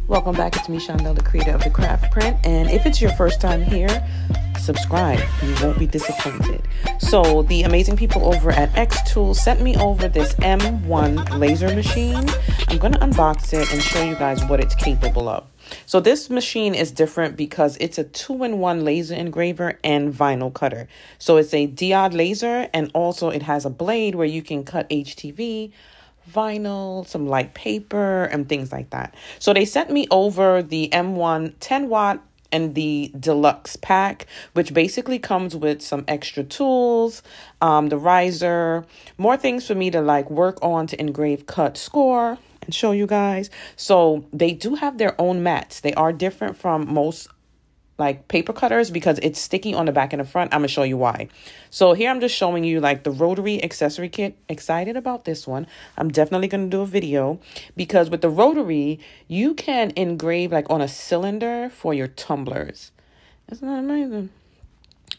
Welcome back. It's me, Shondell, the creator of the craft print. And if it's your first time here, subscribe. You won't be disappointed. So the amazing people over at XTOOL sent me over this M1 laser machine. I'm going to unbox it and show you guys what it's capable of. So this machine is different because it's a 2-in-1 laser engraver and vinyl cutter. So it's a Diode laser, and also it has a blade where you can cut HTV, vinyl, some light paper, and things like that. So they sent me over the M1 10 watt and the deluxe pack, which basically comes with some extra tools, the riser, more things for me to work on to engrave, cut, score, and show you guys. So they do have their own mats. They are different from most paper cutters because it's sticky on the back and the front. I'm gonna show you why. So here I'm just showing you the Rotary accessory kit. Excited about this one. I'm definitely gonna do a video because with the Rotary you can engrave on a cylinder for your tumblers. Isn't that amazing?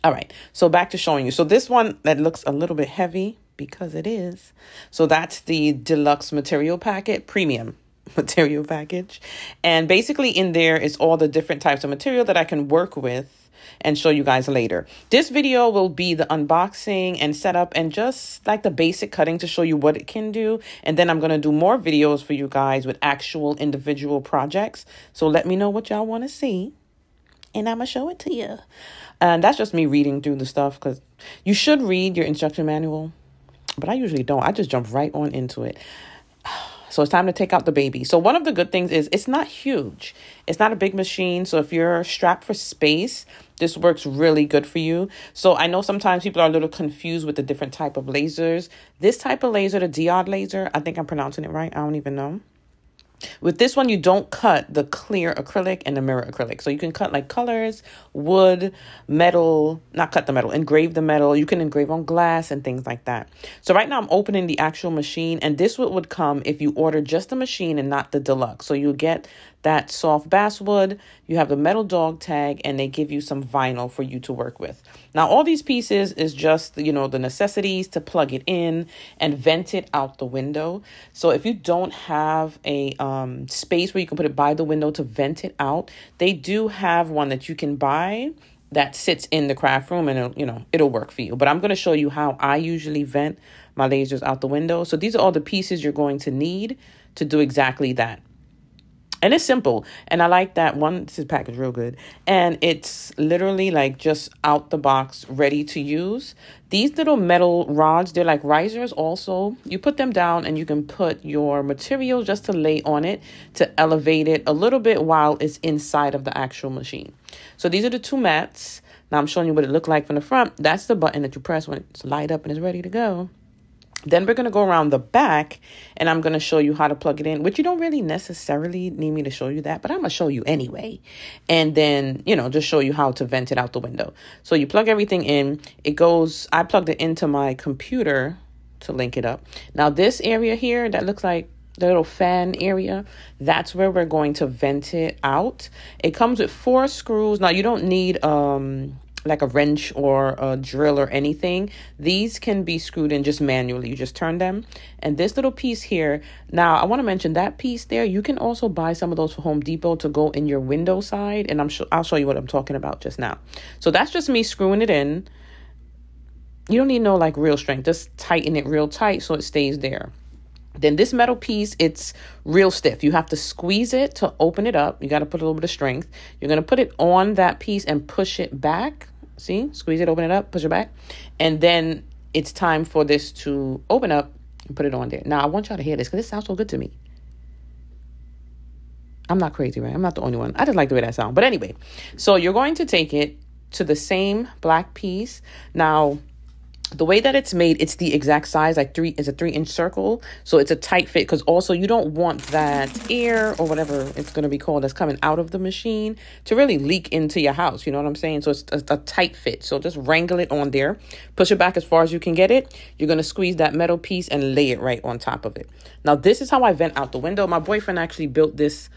All right, so back to showing you. So this one that looks a little bit heavy, because it is. So that's the deluxe material packet, premium material package, and basically in there is all the different types of material that I can work with and show you guys later. This video will be the unboxing and setup and just the basic cutting to show you what it can do, and then I'm going to do more videos for you guys with actual individual projects. So let me know what y'all want to see and I'm gonna show it to you. And that's just me reading through the stuff, because you should read your instruction manual, but I usually don't. I just jump right on into it. So it's time to take out the baby. So one of the good things is it's not huge. It's not a big machine. So if you're strapped for space, this works really good for you. So I know sometimes people are a little confused with the different type of lasers. This type of laser, the Diode laser, I think I'm pronouncing it right. I don't even know. With this one, you don't cut the clear acrylic and the mirror acrylic. So you can cut colors, wood, metal, not cut the metal, engrave the metal. You can engrave on glass and things like that. So right now I'm opening the actual machine, and this would come if you order just the machine and not the deluxe. So you get that soft basswood, you have the metal dog tag, and they give you some vinyl for you to work with. Now, all these pieces is just, the necessities to plug it in and vent it out the window. So if you don't have a space where you can put it by the window to vent it out, they do have one that you can buy that sits in the craft room, and it'll work for you. But I'm going to show you how I usually vent my lasers out the window. So these are all the pieces you're going to need to do exactly that. And it's simple. And I like that one. This is packaged real good. And it's literally just out the box, ready to use. These little metal rods, they're like risers also. You put them down and you can put your material just to lay on it to elevate it a little bit while it's inside of the actual machine. So these are the two mats. Now I'm showing you what it looked like from the front. That's the button that you press when it's light up and it's ready to go. Then we're going to go around the back and I'm going to show you how to plug it in, which you don't really necessarily need me to show you that, but I'm going to show you anyway. And then, just show you how to vent it out the window. So you plug everything in. I plugged it into my computer to link it up. Now this area here that looks like the little fan area, that's where we're going to vent it out. It comes with 4 screws. Now you don't need a wrench or a drill or anything. These can be screwed in just manually. You just turn them. And this little piece here, now I want to mention that piece there, you can also buy some of those for Home Depot to go in your window side, and I'll show you what I'm talking about just now. So that's just me screwing it in. You don't need no real strength. Just tighten it real tight so it stays there. Then this metal piece, it's real stiff. You have to squeeze it to open it up. You got to put a little bit of strength. You're going to put it on that piece and push it back. See, squeeze it, open it up, push it back. And then it's time for this to open up and put it on there. Now, I want y'all to hear this because it sounds so good to me. I'm not crazy, right? I'm not the only one. I just like the way that sounds. But anyway, so you're going to take it to the same black piece. Now, the way that it's made, it's the exact size, it's a 3-inch circle. So it's a tight fit, because also you don't want that air or whatever it's going to be called that's coming out of the machine to really leak into your house. You know what I'm saying? So it's a tight fit. So just wrangle it on there, push it back as far as you can get it. You're going to squeeze that metal piece and lay it right on top of it. Now, this is how I vent out the window. My boyfriend actually built this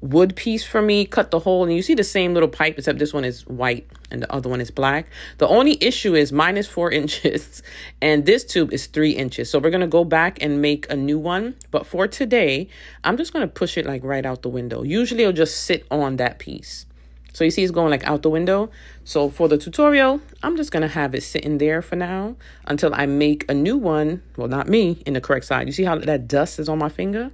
wood piece for me, cut the hole, and you see the same little pipe, except this one is white and the other one is black. The only issue is mine is 4 inches and this tube is 3 inches. So we're going to go back and make a new one. But for today, I'm just going to push it like right out the window. Usually it'll just sit on that piece. So you see it's going like out the window. So for the tutorial, I'm just going to have it sitting there for now until I make a new one. Well, not me, in the correct side. You see how that dust is on my finger?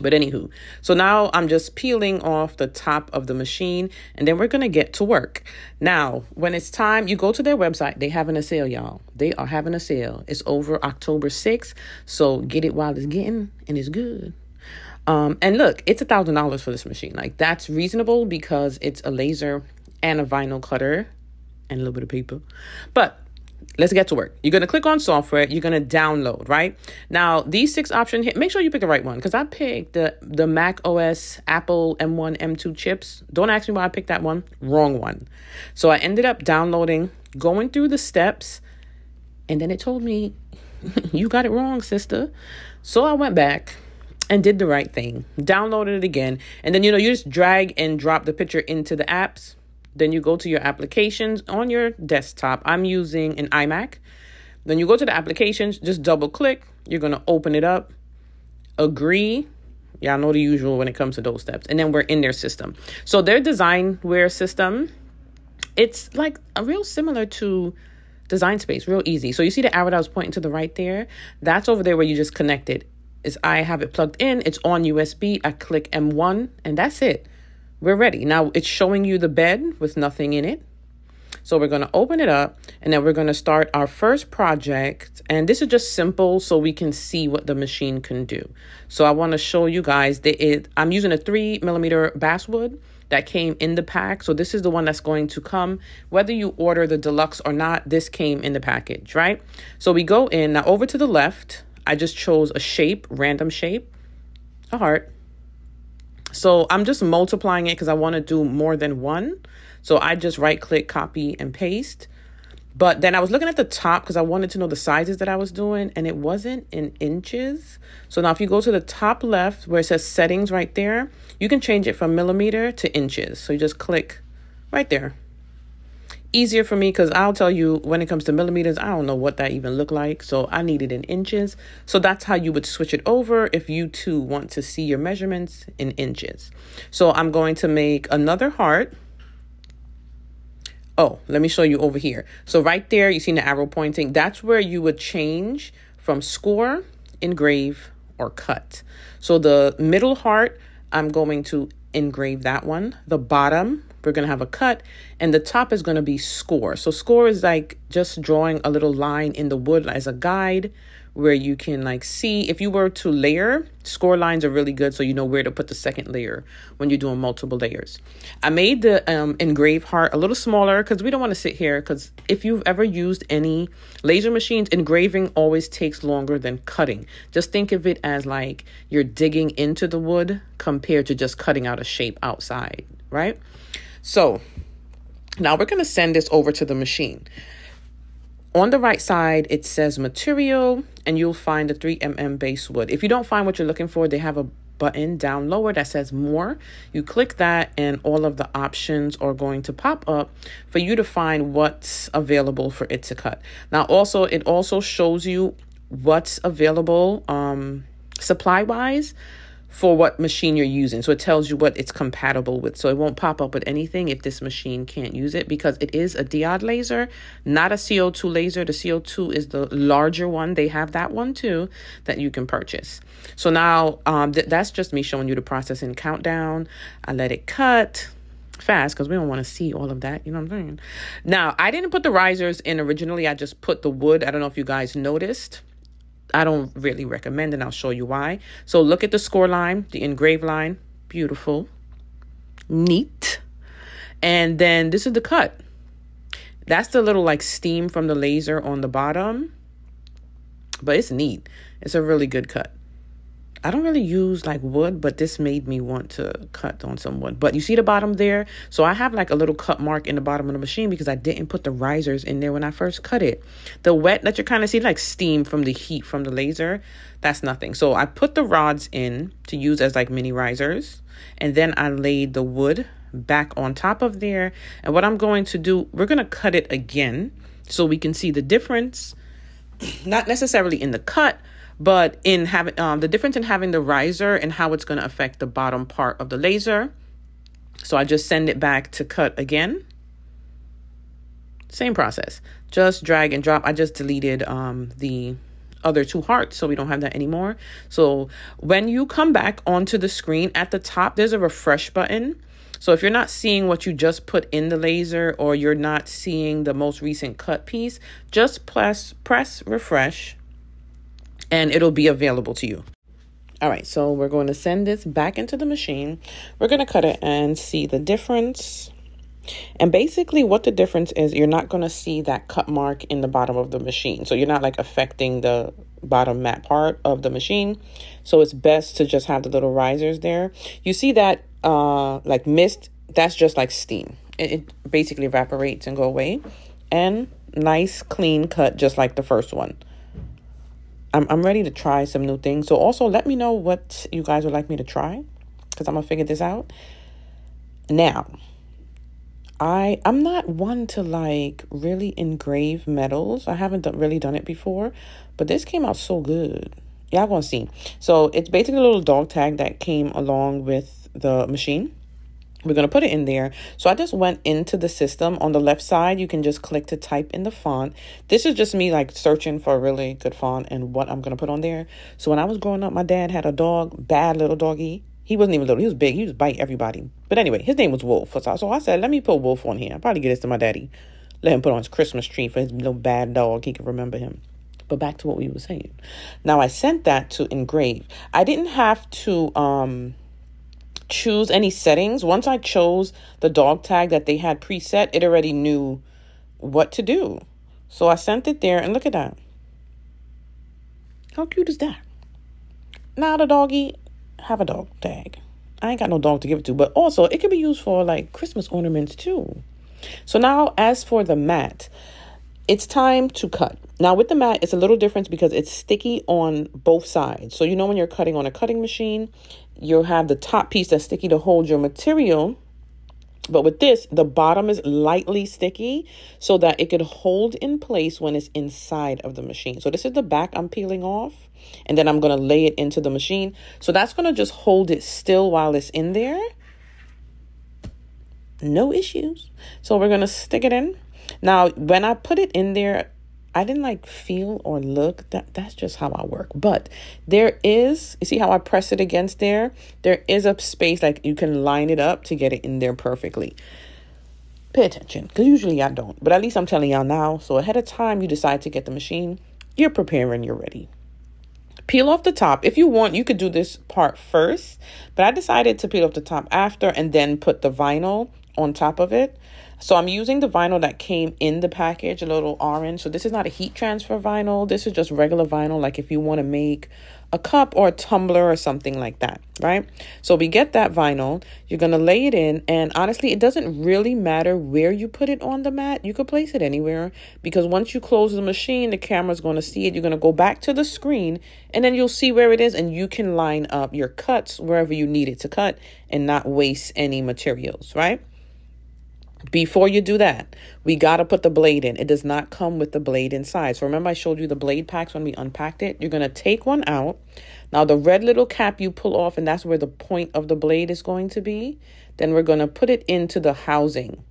But anywho, so now I'm just peeling off the top of the machine and then we're going to get to work. Now, when it's time, you go to their website. They having a sale, y'all. They are having a sale. It's over October 6th. So get it while it's getting and it's good. And look, it's $1,000 for this machine. Like that's reasonable because it's a laser and a vinyl cutter and a little bit of paper. But let's get to work. You're going to click on software. You're going to download, right? Now, these 6 options here, make sure you pick the right one because I picked the Mac OS Apple M1, M2 chips. Don't ask me why I picked that one. Wrong one. So I ended up downloading, going through the steps, and then it told me, you got it wrong, sister. So I went back and did the right thing, downloaded it again. And then, you just drag and drop the picture into the apps. Then you go to your applications on your desktop. I'm using an iMac. Then you go to the applications, just double click. You're going to open it up, agree. Y'all know the usual when it comes to those steps. And then we're in their system. So their designware system, it's like a real similar to Design Space, real easy. So you see the arrow that I was pointing to the right there? That's over there where you just connect it. I have it plugged in. It's on USB. I click M1 and that's it. We're ready. Now it's showing you the bed with nothing in it. So we're going to open it up and then we're going to start our first project. And this is just simple so we can see what the machine can do. So I want to show you guys that I'm using a 3mm basswood that came in the pack. So this is the one that's going to come, whether you order the deluxe or not, this came in the package, right? So we go in now over to the left. I just chose a shape, random shape, a heart. So I'm just multiplying it because I want to do more than one. So I just right click, copy and paste. But then I was looking at the top because I wanted to know the sizes that I was doing and it wasn't in inches. So now if you go to the top left where it says settings right there, you can change it from millimeter to inches. So you just click right there. Easier for me because I'll tell you when it comes to millimeters, I don't know what that even looked like. So I need it in inches. So that's how you would switch it over if you too want to see your measurements in inches. So I'm going to make another heart. Oh, let me show you over here. So right there, you see the arrow pointing. That's where you would change from score, engrave, or cut. So the middle heart, I'm going to engrave that one. The bottom, we're going to have a cut, and the top is going to be score. So score is like just drawing a little line in the wood as a guide where you can like see if you were to layer. Score lines are really good so you know where to put the second layer when you're doing multiple layers. I made the engrave heart a little smaller because we don't want to sit here, because if you've ever used any laser machines, engraving always takes longer than cutting. Just think of it as like you're digging into the wood compared to just cutting out a shape outside, right? So now we're going to send this over to the machine. On the right side, it says material, and you'll find the 3mm base wood. If you don't find what you're looking for, they have a button down lower that says more. You click that and all of the options are going to pop up for you to find what's available for it to cut. Now, also, it also shows you what's available supply-wise for what machine you're using. So it tells you what it's compatible with. So it won't pop up with anything if this machine can't use it, because it is a diode laser, not a CO2 laser. The CO2 is the larger one. They have that one too that you can purchase. So now that's just me showing you the process in countdown. I let it cut fast because we don't want to see all of that. You know what I'm saying? Now, I didn't put the risers in originally. I just put the wood. I don't know if you guys noticed. I don't really recommend, and I'll show you why. So look at the score line, the engrave line. Beautiful. Neat. And then this is the cut. That's the little like steam from the laser on the bottom. But it's neat. It's a really good cut. I don't really use like wood, but this made me want to cut on some wood. But you see the bottom there? So I have like a little cut mark in the bottom of the machine because I didn't put the risers in there when I first cut it. The wet that you kind of see, like steam from the heat from the laser, that's nothing. So I put the rods in to use as like mini risers. And then I laid the wood back on top of there. And what I'm going to do, we're going to cut it again so we can see the difference. Not necessarily in the cut, but in having the difference in having the riser and how it's going to affect the bottom part of the laser. So I just send it back to cut again. Same process. Just drag and drop. I just deleted the other two hearts, so we don't have that anymore. So when you come back onto the screen at the top, there's a refresh button. So if you're not seeing what you just put in the laser, or you're not seeing the most recent cut piece, just press refresh and it'll be available to you. All right, so we're going to send this back into the machine. We're going to cut it and see the difference. And basically what the difference is, you're not going to see that cut mark in the bottom of the machine. So you're not like affecting the bottom matte part of the machine. So it's best to just have the little risers there. You see that like mist, that's just like steam. It basically evaporates and go away. And nice clean cut, just like the first one. I'm ready to try some new things. So also let me know what you guys would like me to try, because I'm going to figure this out. Now, I'm not one to like really engrave metals. I haven't really done it before, but this came out so good. Y'all gonna see. So it's basically a little dog tag that came along with the machine. We're going to put it in there. So I just went into the system. On the left side, you can just click to type in the font. This is just me like searching for a really good font and what I'm going to put on there. So when I was growing up, my dad had a dog, bad little doggy. He wasn't even little. He was big. He was bite everybody. But anyway, his name was Wolf. So I said, let me put Wolf on here. I'll probably get this to my daddy. Let him put on his Christmas tree for his little bad dog. He could remember him. But back to what we were saying. Now I sent that to engrave. I didn't have to choose any settings. Once I chose the dog tag that they had preset, it already knew what to do. So I sent it there, and look at that. How cute is that? Now the doggy have a dog tag. I ain't got no dog to give it to, but also it could be used for like Christmas ornaments too. So now as for the mat, it's time to cut. Now with the mat, it's a little different because it's sticky on both sides. So you know when you're cutting on a cutting machine, you'll have the top piece that's sticky to hold your material. But with this, the bottom is lightly sticky so that it could hold in place when it's inside of the machine. So this is the back I'm peeling off, and then I'm going to lay it into the machine. So that's going to just hold it still while it's in there. No issues. So we're going to stick it in. Now, when I put it in there, I didn't like feel or look. That's just how I work. But there is, you see how I press it against there? There is a space like you can line it up to get it in there perfectly. Pay attention, because usually I don't. But at least I'm telling y'all now. So ahead of time, you decide to get the machine. You're preparing, you're ready. Peel off the top. If you want, you could do this part first. But I decided to peel off the top after and then put the vinyl on top of it. So I'm using the vinyl that came in the package, a little orange. So this is not a heat transfer vinyl. This is just regular vinyl, like if you want to make a cup or a tumbler or something like that, right? So we get that vinyl. You're going to lay it in. And honestly, it doesn't really matter where you put it on the mat. You could place it anywhere, because once you close the machine, the camera's going to see it. You're going to go back to the screen and then you'll see where it is, and you can line up your cuts wherever you need it to cut and not waste any materials, right? Before you do that, we got to put the blade in. It does not come with the blade inside. So remember I showed you the blade packs when we unpacked it? You're going to take one out. Now the red little cap you pull off, and that's where the point of the blade is going to be. Then we're going to put it into the housing.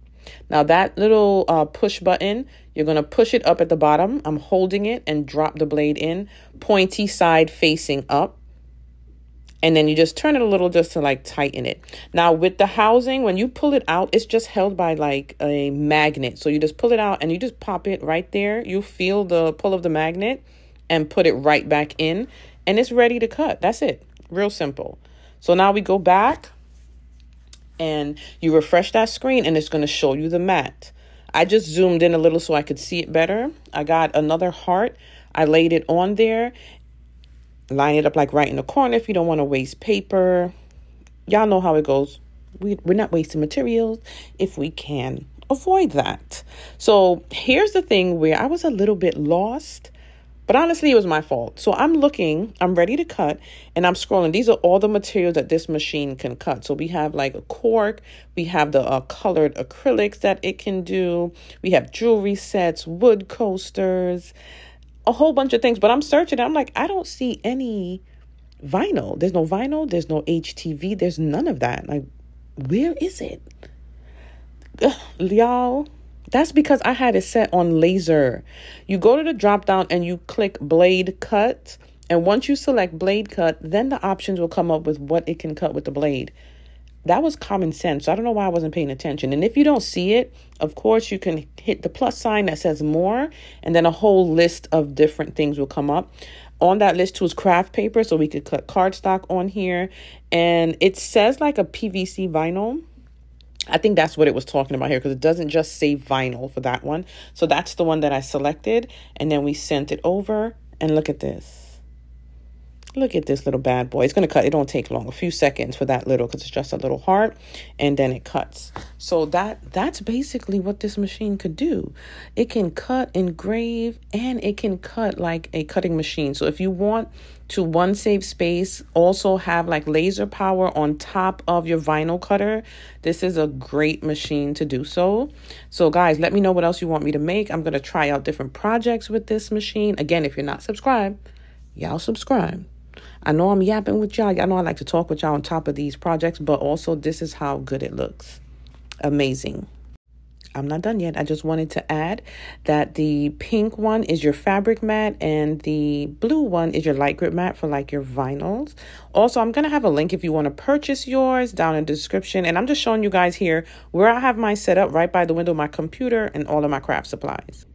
Now that little push button, you're going to push it up at the bottom. I'm holding it and drop the blade in, pointy side facing up. And then you just turn it a little just to like tighten it. Now with the housing, when you pull it out, it's just held by like a magnet. So you just pull it out and you just pop it right there. You feel the pull of the magnet and put it right back in, and it's ready to cut. That's it. Real simple. So now we go back and you refresh that screen, and it's going to show you the mat. I just zoomed in a little so I could see it better. I got another heart. I laid it on there. line it up like right in the corner if you don't want to waste paper. Y'all know how it goes. We're not wasting materials if we can avoid that. So here's the thing where I was a little bit lost, but honestly, it was my fault. So I'm ready to cut, and I'm scrolling. These are all the materials that this machine can cut. So we have like a cork, we have the colored acrylics that it can do. We have jewelry sets, wood coasters, a whole bunch of things. But I'm searching, I'm like, I don't see any vinyl. There's no vinyl, there's no HTV, there's none of that. Like, where is it? Y'all, that's because I had it set on laser. You go to the drop down and you click blade cut. And once you select blade cut, then the options will come up with what it can cut with the blade. That was common sense. I don't know why I wasn't paying attention. And if you don't see it, of course, you can hit the plus sign that says more, and then a whole list of different things will come up. On that list too is craft paper, so we could cut cardstock on here. And it says like a PVC vinyl. I think that's what it was talking about here, because it doesn't just say vinyl for that one. So that's the one that I selected, and then we sent it over. And look at this. Look at this little bad boy. It's going to cut. It don't take long, a few seconds for that little, because it's just a little heart, and then it cuts. So that's basically what this machine could do. It can cut, engrave, and it can cut like a cutting machine. So if you want to save space, also have like laser power on top of your vinyl cutter, this is a great machine to do so. So guys, let me know what else you want me to make. I'm going to try out different projects with this machine. Again, if you're not subscribed, y'all subscribe. I know I'm yapping with y'all. Y'all know I like to talk with y'all on top of these projects, but also this is how good it looks. Amazing. I'm not done yet. I just wanted to add that the pink one is your fabric mat and the blue one is your light grip mat for like your vinyls. Also, I'm going to have a link if you want to purchase yours down in the description. And I'm just showing you guys here where I have mine set up right by the window of my computer and all of my craft supplies.